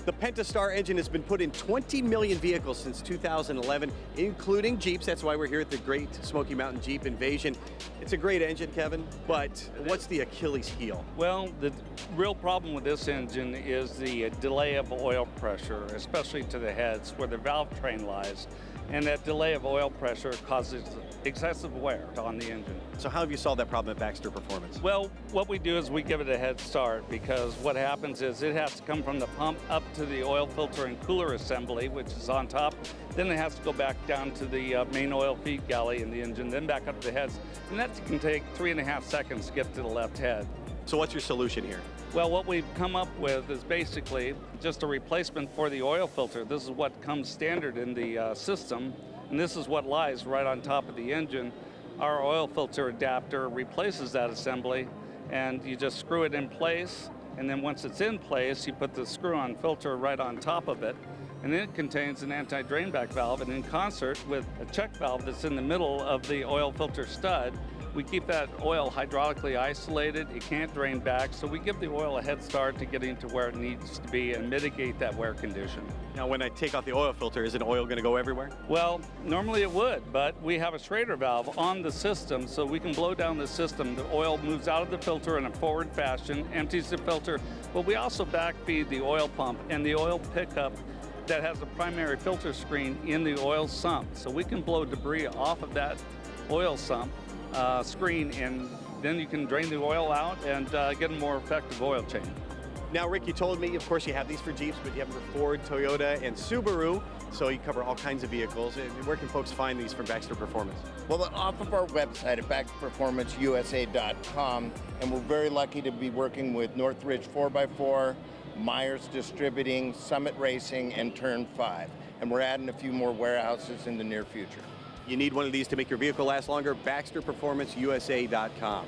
The Pentastar engine has been put in 20 million vehicles since 2011, including Jeeps. That's why we're here at the Great Smoky Mountain Jeep Invasion. It's a great engine, Kevin, but what's the Achilles heel? Well, the real problem with this engine is the delay of oil pressure, especially to the heads where the valve train lies. And that delay of oil pressure causes excessive wear on the engine. So how have you solved that problem at Baxter Performance? Well, what we do is we give it a head start, because what happens is it has to come from the pump up to the oil filter and cooler assembly, which is on top. Then it has to go back down to the main oil feed galley in the engine, then back up to the heads. And that can take 3.5 seconds to get to the left head. So what's your solution here? Well, what we've come up with is basically just a replacement for the oil filter. This is what comes standard in the system, and this is what lies right on top of the engine. Our oil filter adapter replaces that assembly, and you just screw it in place, and then once it's in place, you put the screw-on filter right on top of it, and then it contains an anti-drainback valve, and in concert with a check valve that's in the middle of the oil filter stud, we keep that oil hydraulically isolated. It can't drain back, so we give the oil a head start to getting to where it needs to be and mitigate that wear condition. Now, when I take off the oil filter, isn't oil going to go everywhere? Well, normally it would, but we have a Schrader valve on the system, so we can blow down the system. The oil moves out of the filter in a forward fashion, empties the filter, but we also backfeed the oil pump and the oil pickup that has a primary filter screen in the oil sump. So we can blow debris off of that oil sump screen, and then you can drain the oil out and get a more effective oil change. Now, Rick, you told me, of course, you have these for Jeeps, but you have them for Ford, Toyota, and Subaru, so you cover all kinds of vehicles. And where can folks find these from Baxter Performance? Well, off of our website at baxterperformanceusa.com, and we're very lucky to be working with Northridge 4x4, Myers Distributing, Summit Racing, and Turn 5. And we're adding a few more warehouses in the near future. You need one of these to make your vehicle last longer, baxterperformanceusa.com.